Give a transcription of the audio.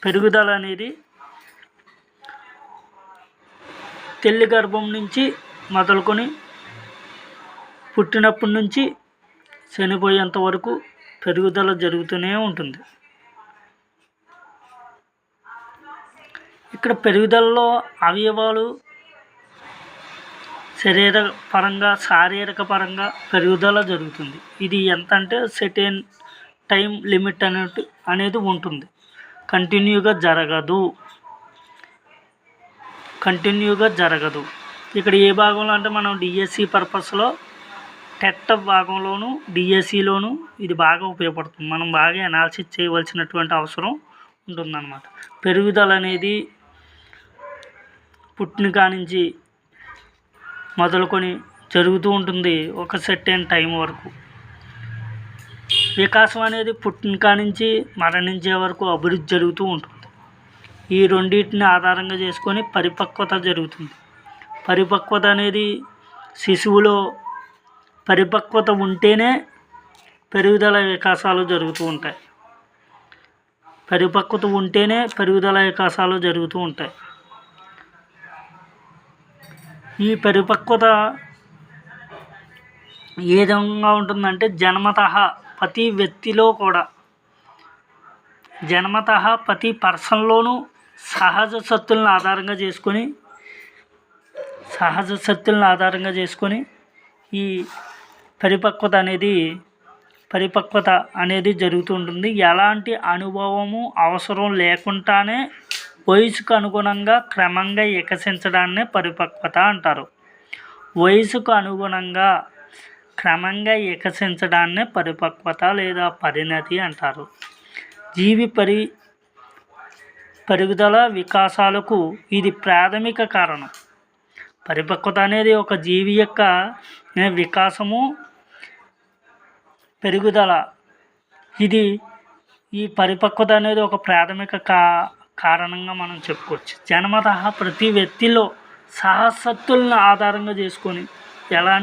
పెరుగుదల అనేది తల్లి గర్భం నుంచి మొదలుకొని పుట్టినప్పటి నుంచి చనిపోయేంత వరకు పెరుగుదల జరుగుతూనే ఉంటుంది. ఇక్కడ పెరుగుదలలో అవయవాలు శారీరక పరంగా పెరుగుదల జరుగుతుంది. ఇది ఎంత అంటే సెర్టైన్ టైం లిమిట్ అనేది ఉంటుంది. కంటిన్యూగా జరగదు. ఇక్కడ ఏ భాగంలో అంటే మనం డిఎస్సి పర్పస్లో టెట్ భాగంలోను డిఎస్సిలోను ఇది బాగా ఉపయోగపడుతుంది. మనం బాగా అనాలిసిస్ చేయవలసినటువంటి అవసరం ఉంటుందన్నమాట. పెరుగుదల అనేది పుట్టిన కానించి మొదలుకొని జరుగుతూ ఉంటుంది ఒక సెర్టైన్ టైం వరకు. వికాసం అనేది పుట్టిన కానించి మరణించే వరకు అభివృద్ధి జరుగుతూ ఉంటుంది. ఈ రెండింటిని ఆధారంగా చేసుకొని పరిపక్వత జరుగుతుంది. పరిపక్వత అనేది శిశువులో పరిపక్వత ఉంటేనే పెరుగుదల వికాసాలు జరుగుతూ ఉంటాయి. పరిపక్వత ఉంటేనే పెరుగుదల వికాసాలు జరుగుతూ ఉంటాయి. ఈ పరిపక్వత ఏ విధంగా ఉంటుందంటే ప్రతి వ్యక్తిలో కూడా ప్రతి పర్సన్లోనూ సహజ శక్తులను ఆధారంగా చేసుకొని ఈ పరిపక్వత అనేది జరుగుతూ ఉంటుంది. ఎలాంటి అనుభవము అవసరం లేకుండానే వయసుకు అనుగుణంగా క్రమంగా వికసించడాన్ని పరిపక్వత అంటారు. వయసుకు అనుగుణంగా క్రమంగా వికసించడాన్ని పరిపక్వత లేదా పరిణతి అంటారు. జీవి పెరుగుదల వికాసాలకు ఇది ప్రాథమిక కారణం. పరిపక్వత అనేది ఒక జీవి యొక్క వికాసము, పెరుగుదల. ఈ పరిపక్వత అనేది ఒక ప్రాథమిక కారణంగా మనం చెప్పుకోవచ్చు. జన్మతః ప్రతి వ్యక్తిలో సహశక్తులను ఆధారంగా చేసుకొని ఎలాంటి